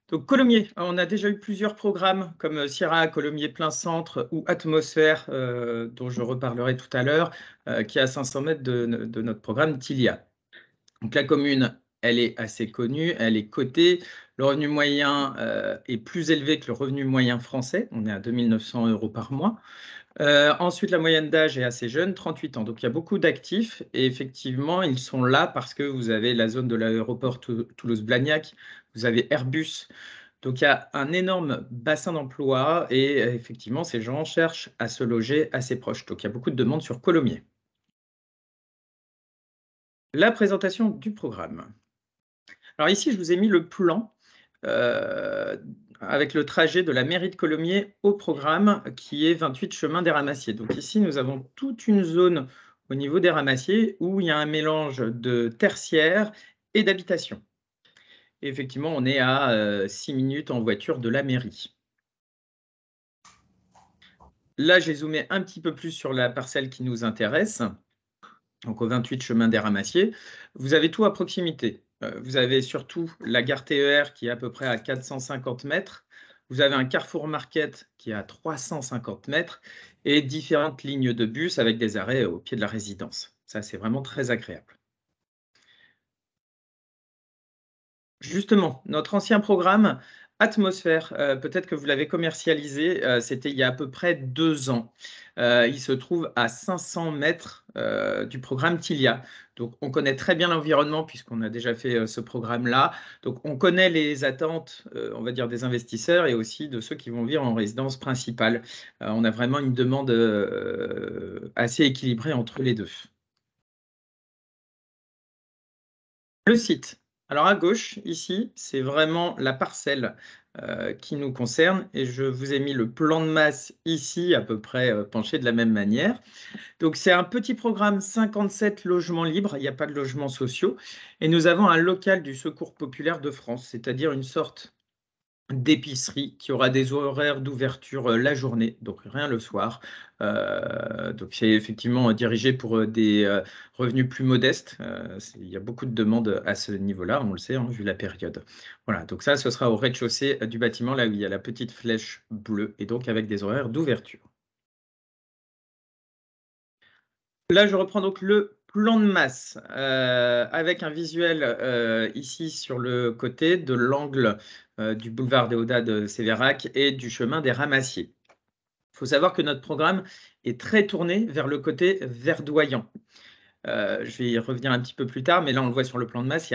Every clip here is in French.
Donc Colomiers, on a déjà eu plusieurs programmes comme Sierra, Colomiers plein centre ou Atmosphère, dont je reparlerai tout à l'heure, qui est à 500 mètres de notre programme Tilia. Donc la commune, elle est assez connue, elle est cotée. Le revenu moyen est plus élevé que le revenu moyen français. On est à 2 900 € par mois. Ensuite, la moyenne d'âge est assez jeune, 38 ans. Donc, il y a beaucoup d'actifs et effectivement, ils sont là parce que vous avez la zone de l'aéroport Toulouse-Blagnac, vous avez Airbus. Donc, il y a un énorme bassin d'emploi et effectivement, ces gens cherchent à se loger assez proche. Donc, il y a beaucoup de demandes sur Colomiers. La présentation du programme. Alors ici, je vous ai mis le plan avec le trajet de la mairie de Colomiers au programme qui est 28 chemin des Ramassiers. Donc ici, nous avons toute une zone au niveau des Ramassiers où il y a un mélange de tertiaire et d'habitation. Effectivement, on est à 6 minutes en voiture de la mairie. Là, j'ai zoomé un petit peu plus sur la parcelle qui nous intéresse, donc au 28 chemin des Ramassiers. Vous avez tout à proximité. Vous avez surtout la gare TER qui est à peu près à 450 mètres. Vous avez un Carrefour Market qui est à 350 mètres et différentes lignes de bus avec des arrêts au pied de la résidence. Ça, c'est vraiment très agréable. Justement, notre ancien programme Atmosphère, peut-être que vous l'avez commercialisé, c'était il y a à peu près 2 ans. Il se trouve à 500 mètres du programme Tilia. Donc, on connaît très bien l'environnement puisqu'on a déjà fait ce programme-là. Donc, on connaît les attentes, on va dire, des investisseurs et aussi de ceux qui vont vivre en résidence principale. On a vraiment une demande assez équilibrée entre les deux. Le site. Alors à gauche, ici, c'est vraiment la parcelle qui nous concerne et je vous ai mis le plan de masse ici, à peu près penché de la même manière. Donc c'est un petit programme 57 logements libres, il n'y a pas de logements sociaux et nous avons un local du Secours populaire de France, c'est-à-dire une sorte d'épicerie qui aura des horaires d'ouverture la journée, donc rien le soir. Donc c'est effectivement dirigé pour des revenus plus modestes. Il y a beaucoup de demandes à ce niveau-là, on le sait, hein, vu la période. Voilà, donc ça, ce sera au rez-de-chaussée du bâtiment, là où il y a la petite flèche bleue, et donc avec des horaires d'ouverture. Là, je reprends donc le plan de masse avec un visuel ici sur le côté de l'angle du boulevard Déodat de Sévérac et du chemin des Ramassiers. Il faut savoir que notre programme est très tourné vers le côté verdoyant. Je vais y revenir un petit peu plus tard, mais là, on le voit sur le plan de masse, il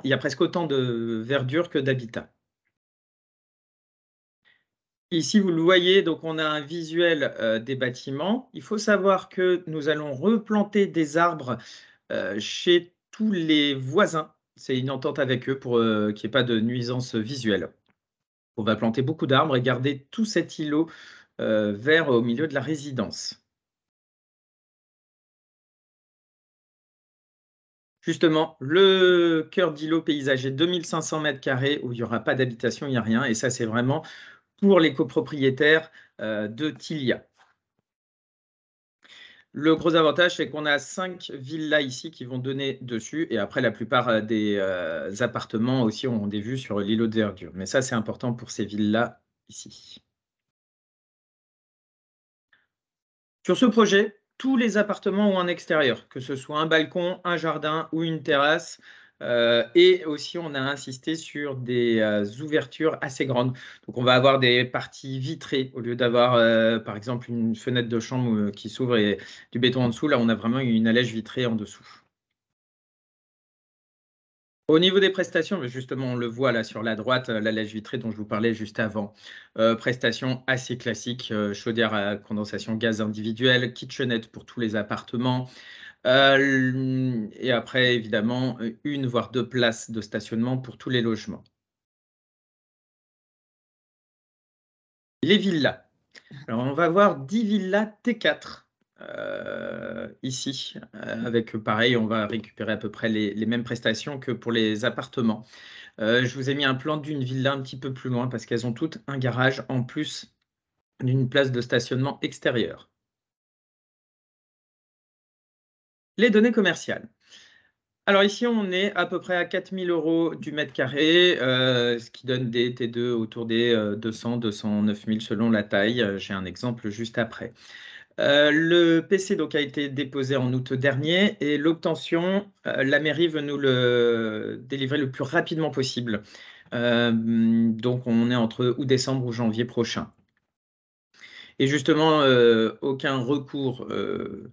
y a presque autant de verdure que d'habitat. Ici, vous le voyez, donc on a un visuel des bâtiments. Il faut savoir que nous allons replanter des arbres chez tous les voisins. C'est une entente avec eux pour qu'il n'y ait pas de nuisance visuelle. On va planter beaucoup d'arbres et garder tout cet îlot vert au milieu de la résidence. Justement, le cœur d'îlot paysager, 2500 mètres carrés, où il n'y aura pas d'habitation, il n'y a rien. Et ça, c'est vraiment pour les copropriétaires de Tilia. Le gros avantage, c'est qu'on a 5 villas ici qui vont donner dessus. Et après, la plupart des appartements aussi ont des vues sur l'îlot de verdure. Mais ça, c'est important pour ces villas ici. Sur ce projet, tous les appartements ont un extérieur, que ce soit un balcon, un jardin ou une terrasse. Et aussi, on a insisté sur des ouvertures assez grandes. Donc, on va avoir des parties vitrées au lieu d'avoir, par exemple, une fenêtre de chambre qui s'ouvre et du béton en dessous. Là, on a vraiment une allège vitrée en dessous. Au niveau des prestations, justement, on le voit là sur la droite, la lèche vitrée dont je vous parlais juste avant. Prestations assez classiques, chaudière à condensation gaz individuelle, kitchenette pour tous les appartements. Et après, évidemment, une voire deux places de stationnement pour tous les logements. Les villas. Alors, on va voir 10 villas T4 ici, avec pareil, on va récupérer à peu près les mêmes prestations que pour les appartements. Je vous ai mis un plan d'une villa un petit peu plus loin parce qu'elles ont toutes un garage en plus d'une place de stationnement extérieure. Les données commerciales. Alors ici, on est à peu près à 4 000 € du mètre carré, ce qui donne des T2 autour des 200-209 000 selon la taille. J'ai un exemple juste après. Le PC donc, a été déposé en août dernier et l'obtention, la mairie veut nous le délivrer le plus rapidement possible. Donc on est entre ou décembre ou janvier prochain. Et justement, aucun recours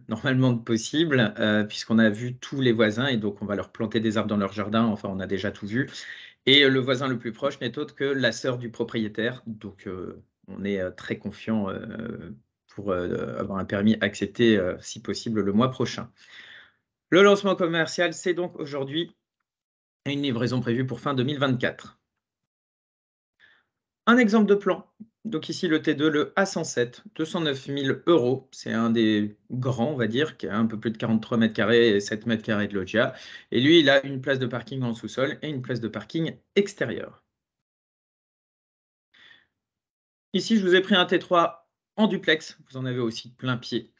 normalement possible, puisqu'on a vu tous les voisins et donc on va leur planter des arbres dans leur jardin. Enfin, on a déjà tout vu. Et le voisin le plus proche n'est autre que la sœur du propriétaire. Donc, on est très confiant pour avoir un permis accepté, si possible, le mois prochain. Le lancement commercial, c'est donc aujourd'hui une livraison prévue pour fin 2024. Un exemple de plan. Donc ici, le T2, le A107, 209 000 €. C'est un des grands, on va dire, qui a un peu plus de 43 mètres carrés et 7 mètres carrés de loggia. Et lui, il a une place de parking en sous-sol et une place de parking extérieure. Ici, je vous ai pris un T3 en duplex. Vous en avez aussi plein pied.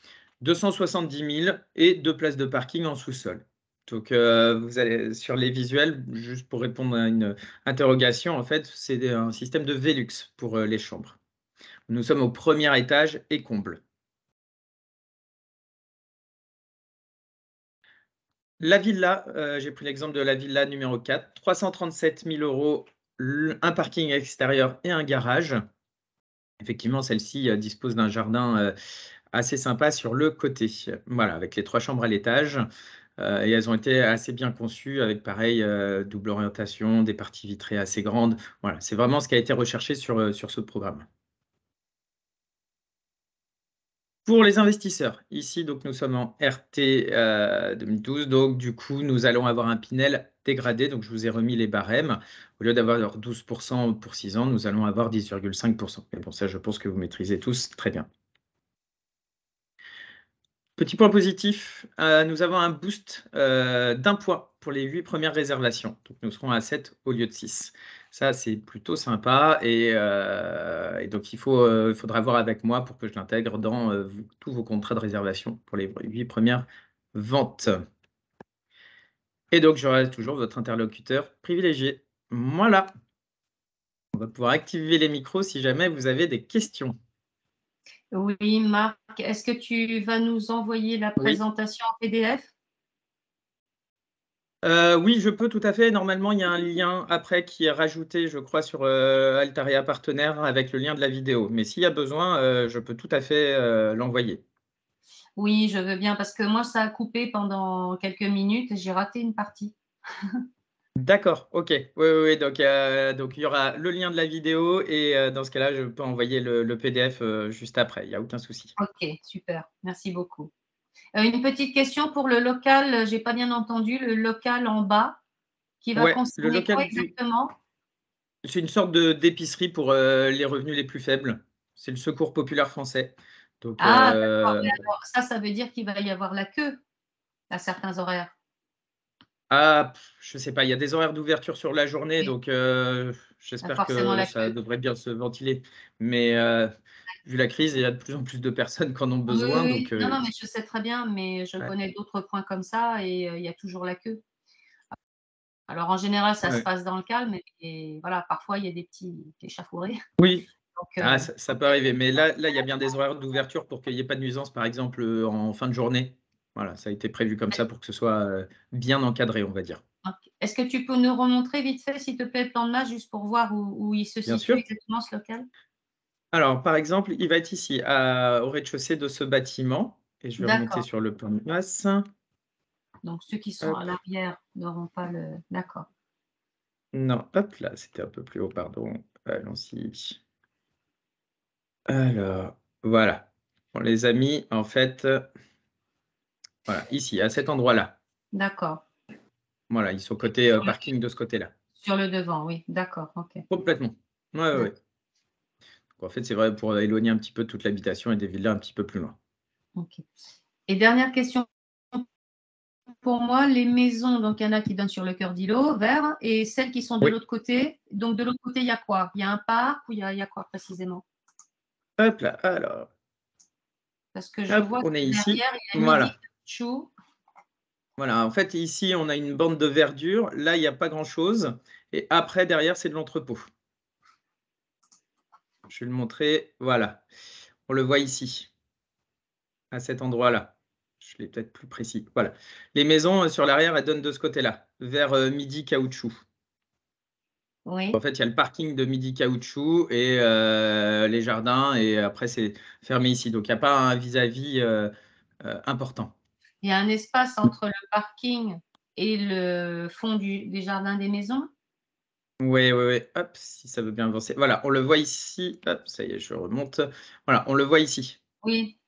270 000 et 2 places de parking en sous-sol. Donc, vous allez sur les visuels, juste pour répondre à une interrogation, en fait, c'est un système de Velux pour les chambres. Nous sommes au premier étage et comble. La villa, j'ai pris l'exemple de la villa numéro 4, 337 000 €, un parking extérieur et un garage. Effectivement, celle-ci dispose d'un jardin assez sympa sur le côté. Voilà, avec les 3 chambres à l'étage. Et elles ont été assez bien conçues avec pareil, double orientation, des parties vitrées assez grandes. Voilà, c'est vraiment ce qui a été recherché sur ce programme. Pour les investisseurs, ici, donc, nous sommes en RT 2012, donc du coup, nous allons avoir un Pinel dégradé. Donc, je vous ai remis les barèmes. Au lieu d'avoir 12% pour 6 ans, nous allons avoir 10,5%. Mais bon, ça, je pense que vous maîtrisez tous très bien. Petit point positif, nous avons un boost d'un point pour les 8 premières réservations. Donc, nous serons à 7 au lieu de 6. Ça, c'est plutôt sympa et donc il faudra voir avec moi pour que je l'intègre dans tous vos contrats de réservation pour les 8 premières ventes. Et donc, j'aurai toujours votre interlocuteur privilégié. Voilà, on va pouvoir activer les micros si jamais vous avez des questions. Oui, Marc, est-ce que tu vas nous envoyer la Oui. présentation en PDF? Oui, je peux tout à fait. Normalement, il y a un lien après qui est rajouté, je crois, sur Altaria Partenaire avec le lien de la vidéo. Mais s'il y a besoin, je peux tout à fait l'envoyer. Oui, je veux bien parce que moi, ça a coupé pendant quelques minutes et j'ai raté une partie. D'accord, ok. Oui, oui, oui. Donc, il y aura le lien de la vidéo et dans ce cas-là, je peux envoyer le PDF juste après. Il n'y a aucun souci. OK, super, merci beaucoup. Une petite question pour le local, j'ai pas bien entendu, le local en bas qui va Ouais, le concerner quoi local exactement? c'est une sorte d'épicerie pour les revenus les plus faibles. C'est le Secours populaire français. Donc, Ah d'accord, mais alors ça veut dire qu'il va y avoir la queue à certains horaires? Je sais pas, il y a des horaires d'ouverture sur la journée, Oui, donc il y a j'espère forcément que la ça queue. devrait bien se ventiler. Mais vu la crise, il y a de plus en plus de personnes qui en ont Oui, oui, besoin, oui. donc Non, non, mais je sais très bien, mais je ouais, connais d'autres points comme ça et il y a toujours la queue. Alors en général, ça se ouais. passe dans le calme et voilà, parfois il y a des petits échauffourées. Oui, Donc ça peut arriver, mais là, il y a bien des horaires d'ouverture pour qu'il n'y ait pas de nuisance, par exemple, en fin de journée. Voilà, ça a été prévu comme ça pour que ce soit bien encadré, on va dire. OK. Est-ce que tu peux nous remontrer vite fait, s'il te plaît, le plan de match juste pour voir où il se Bien situe sûr. exactement ce local? Alors, par exemple, il va être ici, au rez-de-chaussée de ce bâtiment, et je vais remonter D'accord, sur le plan de masse. donc ceux qui sont à Hop. l'arrière n'auront pas le d'accord. Non, hop là, c'était un peu plus haut, pardon. Allons-y. Alors, voilà. On les a mis, en fait, voilà, ici, à cet endroit-là. D'accord. Voilà, ils sont côté Sur le parking de ce côté-là. sur le devant, oui, d'accord, OK. Complètement. Ouais, ouais, D'ac ouais. Donc, en fait, c'est vrai pour éloigner un petit peu toute l'habitation et des villas un petit peu plus loin. OK. Et dernière question pour moi, les maisons, donc il y en a qui donnent sur le cœur d'îlot, vert, et celles qui sont de Oui. l'autre côté. Donc de l'autre côté, il y a quoi? Il y a un parc ou il y a quoi précisément? Hop là, alors, Parce que je hop, vois on est que ici. derrière, il y a Midi Voilà. Chou. Voilà, en fait, ici, on a une bande de verdure. Là, il n'y a pas grand-chose. Et après, derrière, c'est de l'entrepôt. Je vais le montrer. Voilà. On le voit ici, à cet endroit-là. Je l'ai peut-être plus précis. Voilà. Les maisons sur l'arrière, elles donnent de ce côté-là, vers Midi Caoutchouc. En Oui. fait, il y a le parking de Midi Caoutchouc et les jardins. Et après, c'est fermé ici. Donc, il n'y a pas un vis-à-vis important. Il y a un espace entre le parking et le fond des jardins des maisons? Oui, oui, oui. Hop, si ça veut bien avancer. Voilà, on le voit ici. Hop, ça y est, je remonte. Voilà, on le voit ici. Oui,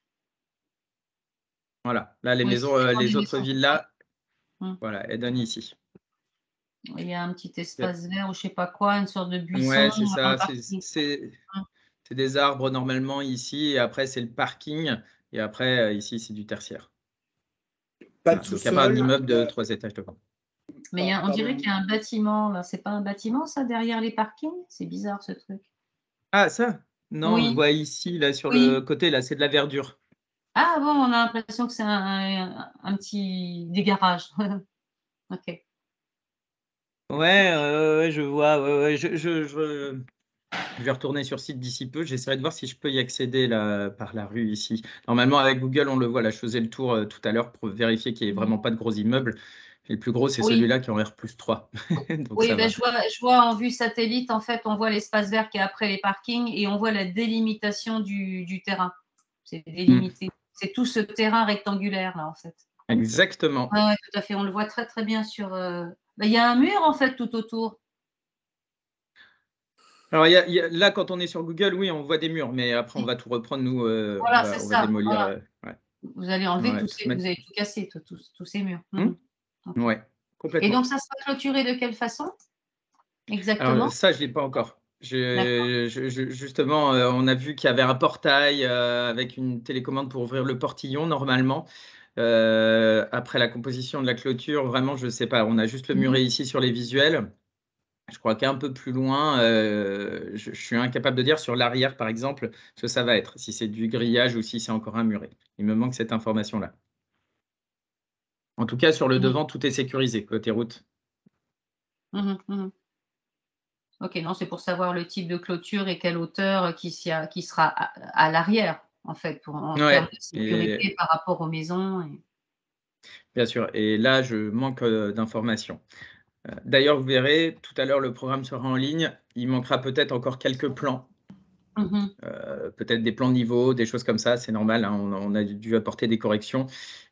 Voilà, là, les oui, maisons, c'est des les des autres maisons. villas, Mmh. voilà, elles donnent ici. Il y a un petit espace vert ou je sais pas quoi, une sorte de buisson Ouais, c'est dans le ça. parking. Mmh. C'est des arbres normalement ici. Et après, c'est le parking. Et après, ici, c'est du tertiaire. Pas de Voilà, donc, il n'y a pas un sous-sol. immeuble de 3 étages devant. Mais on Pardon. dirait qu'il y a un bâtiment là. C'est pas un bâtiment ça derrière les parkings? C'est bizarre ce truc. Ah, ça? Non, on le Oui, voit ici, là, sur le oui. côté. Là, c'est de la verdure. Ah bon, on a l'impression que c'est un petit des garages. OK. Ouais, ouais, je vois. Ouais, ouais, je vais retourner sur site d'ici peu. J'essaierai de voir si je peux y accéder là, par la rue ici. Normalement, avec Google, on le voit. Là, je faisais le tour tout à l'heure pour vérifier qu'il n'y ait Mmh. vraiment pas de gros immeubles. Et le plus gros, c'est Oui, celui-là qui est en R+3. Donc, oui, ça ben, va. je vois en vue satellite, en fait, on voit l'espace vert qui est après les parkings et on voit la délimitation du terrain. C'est Mm, délimité. C'est tout ce terrain rectangulaire là, en fait. exactement. Ouais, ouais, tout à fait. On le voit très, très bien sur, bah, il y a un mur, en fait, tout autour. Alors, là, quand on est sur Google, oui, on voit des murs. Mais après, on va tout reprendre. Nous, Voilà, c'est on va ça, démolir. voilà. Ouais, Vous allez enlever ouais, de toute vous manière. allez tout casser, tous ces murs. Hmm, OK. ouais, Et donc complètement. ça sera clôturé de quelle façon Alors exactement? ça, je ne l'ai pas encore. D'accord. Justement, on a vu qu'il y avait un portail avec une télécommande pour ouvrir le portillon normalement. Après la composition de la clôture, vraiment, je ne sais pas. On a juste le Mmh mh. muret ici sur les visuels. Je crois qu'un peu plus loin, je suis incapable de dire sur l'arrière, par exemple, ce que ça va être, si c'est du grillage ou si c'est encore un muret. Il me manque cette information-là. En tout cas, sur le Mmh. devant, tout est sécurisé côté route. Mmh mh. OK, non, c'est pour savoir le type de clôture et quelle hauteur qui sera à l'arrière, en fait, en termes Ouais, de et sécurité par rapport aux maisons et bien sûr. Et là, je manque d'informations. D'ailleurs, vous verrez, tout à l'heure, le programme sera en ligne. Il manquera peut-être encore quelques plans, mmh. peut-être des plans de niveau, des choses comme ça. C'est normal, hein, on a dû apporter des corrections.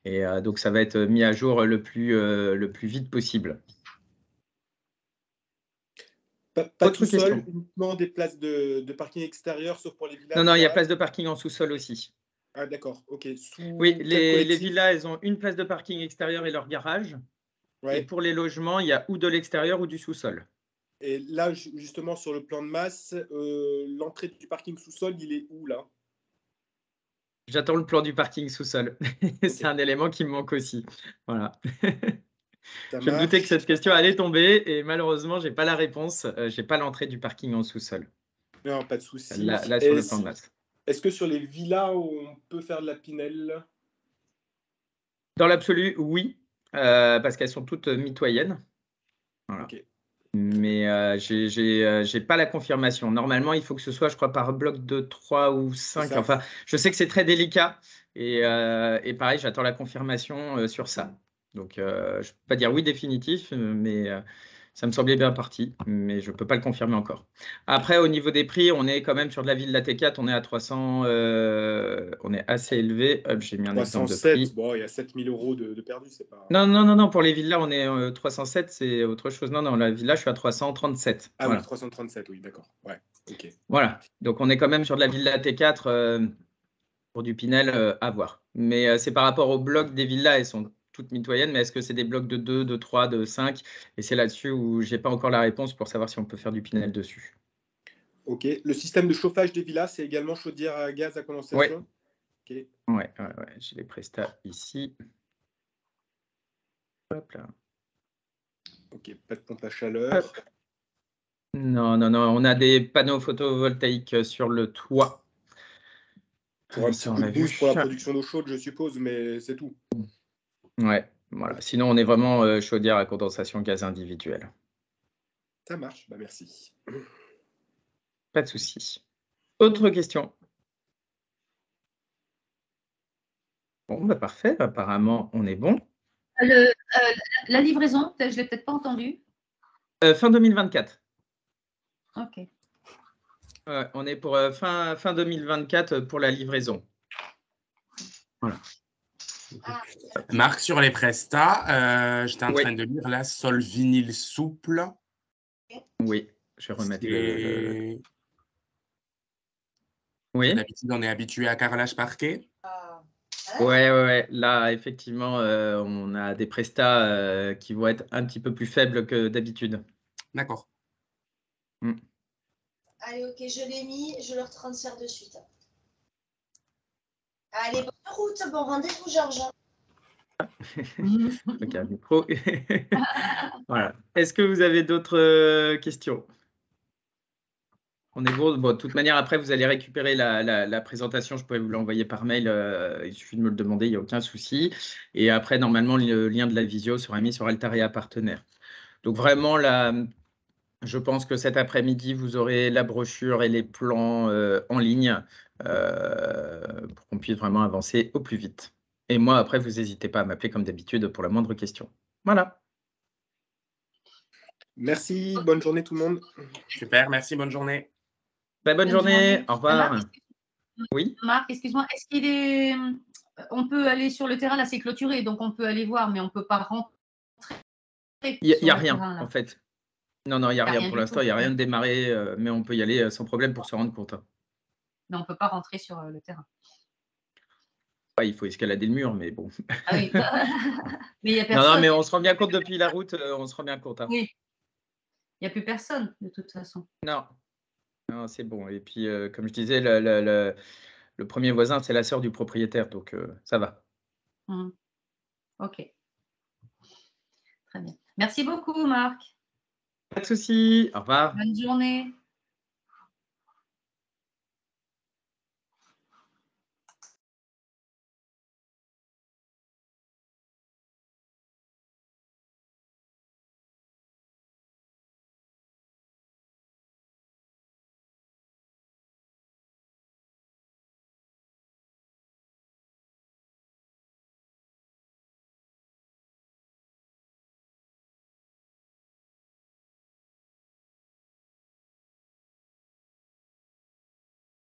Et donc, ça va être mis à jour le plus vite possible. Pas de Autre sous-sol, question? uniquement des places de parking extérieur, sauf pour les villas Non, des non, il y a garages. place de parking en sous-sol aussi. Ah d'accord, OK. Oui, Sous quel les collectif? villas, elles ont une place de parking extérieur et leur garage. Et Ouais. pour les logements, il y a ou de l'extérieur ou du sous-sol. Et là, justement, sur le plan de masse, l'entrée du parking sous-sol, il est où là? J'attends le plan du parking sous-sol. C'est OK, un élément qui me manque aussi. Voilà. ça Je me doutais que marche. cette question allait tomber et malheureusement, j'ai pas la réponse. J'ai pas l'entrée du parking en sous-sol. Non, pas de souci. Là, sur le plan de masse. Est-ce que sur les villas, on peut faire de la pinelle? Dans l'absolu, oui, parce qu'elles sont toutes mitoyennes. Voilà. OK, Mais j'ai pas la confirmation. Normalement, il faut que ce soit, je crois, par bloc de 3 ou c'est 5. ça. Enfin, je sais que c'est très délicat. Et pareil, j'attends la confirmation sur ça. Donc, je ne peux pas dire oui définitif, mais ça me semblait bien parti. Mais je ne peux pas le confirmer encore. Après, au niveau des prix, on est quand même sur de la ville de la T4. On est à 300. On est assez élevé. Hop, j'ai mis un exemple de 307, prix. bon, il y a 7 000 € de perdus, c'est pas. Non, non, non, non, pour les villas, on est 307, c'est autre chose. Non, non, la villa, je suis à 337. Ah oui, Voilà. 337, oui, d'accord. Ouais, OK. Voilà. Donc, on est quand même sur de la villa T4 pour du Pinel à voir. Mais c'est par rapport aux blocs des villas, elles sont toutes mitoyennes, mais est-ce que c'est des blocs de 2, de 3, de 5? Et c'est là-dessus où j'ai pas encore la réponse pour savoir si on peut faire du Pinel dessus. OK. Le système de chauffage des villas, c'est également chaudière à gaz à Oui, condensation? OK, ouais, ouais, ouais. J'ai les prestats ici. Hop là. OK, pas de pompe à Hop. chaleur. Non, non, non, on a des panneaux photovoltaïques sur le toit. Pour un petit Ça, on coup de l'a boost pour la vu. production d'eau chaude, je suppose, mais c'est tout. Ouais. Voilà. Sinon, on est vraiment chaudière à condensation gaz individuelle. Ça marche, bah merci. Pas de souci. Autre question? Bon, bah parfait. Apparemment, on est bon. La livraison, je ne l'ai peut-être pas entendu. Fin 2024. Ok. On est pour fin 2024 pour la livraison. Voilà. Marc, sur les prestats, j'étais en Oui. train de lire là, sol vinyle souple. Oui, je vais remettre le... Oui. D'habitude, on est habitué à carrelage parquet. Ouais. Là, effectivement, on a des prestats qui vont être un petit peu plus faibles que d'habitude. D'accord. Allez, ok, je l'ai mis, je le transfère de suite. Allez, bonne route, bon rendez-vous, Georges. Donc, un micro. Voilà. Est-ce que vous avez d'autres questions? On est bon. Bon, de toute manière, après, vous allez récupérer la présentation. Je pourrais vous l'envoyer par mail. Il suffit de me le demander, il n'y a aucun souci. Et après, normalement, le lien de la visio sera mis sur Altaria Partenaire. Donc, vraiment, je pense que cet après-midi, vous aurez la brochure et les plans en ligne pour qu'on puisse vraiment avancer au plus vite. Et moi, après, vous n'hésitez pas à m'appeler comme d'habitude pour la moindre question. Voilà. Merci, bonne journée tout le monde. Super, merci, bonne journée. Bonne journée. Au revoir. Marc, Oui. Marc, excuse-moi, est-ce qu'il est... On peut aller sur le terrain, là c'est clôturé, donc on peut aller voir, mais on ne peut pas rentrer. Il n'y a rien, terrain, en fait. Non, il n'y a rien pour l'instant. Il n'y a rien de démarré, mais on peut y aller sans problème pour se rendre compte. Mais on ne peut pas rentrer sur le terrain. Il faut escalader le mur, mais bon. Ah oui. Mais il n'y a personne. Non, mais on se rend bien compte depuis la route, on se rend bien compte. Oui. Il n'y a plus personne, de toute façon. Non, c'est bon. Et puis, comme je disais, le premier voisin, c'est la sœur du propriétaire, donc ça va. Ok. Très bien. Merci beaucoup, Marc. Pas de souci. Au revoir. Bonne journée.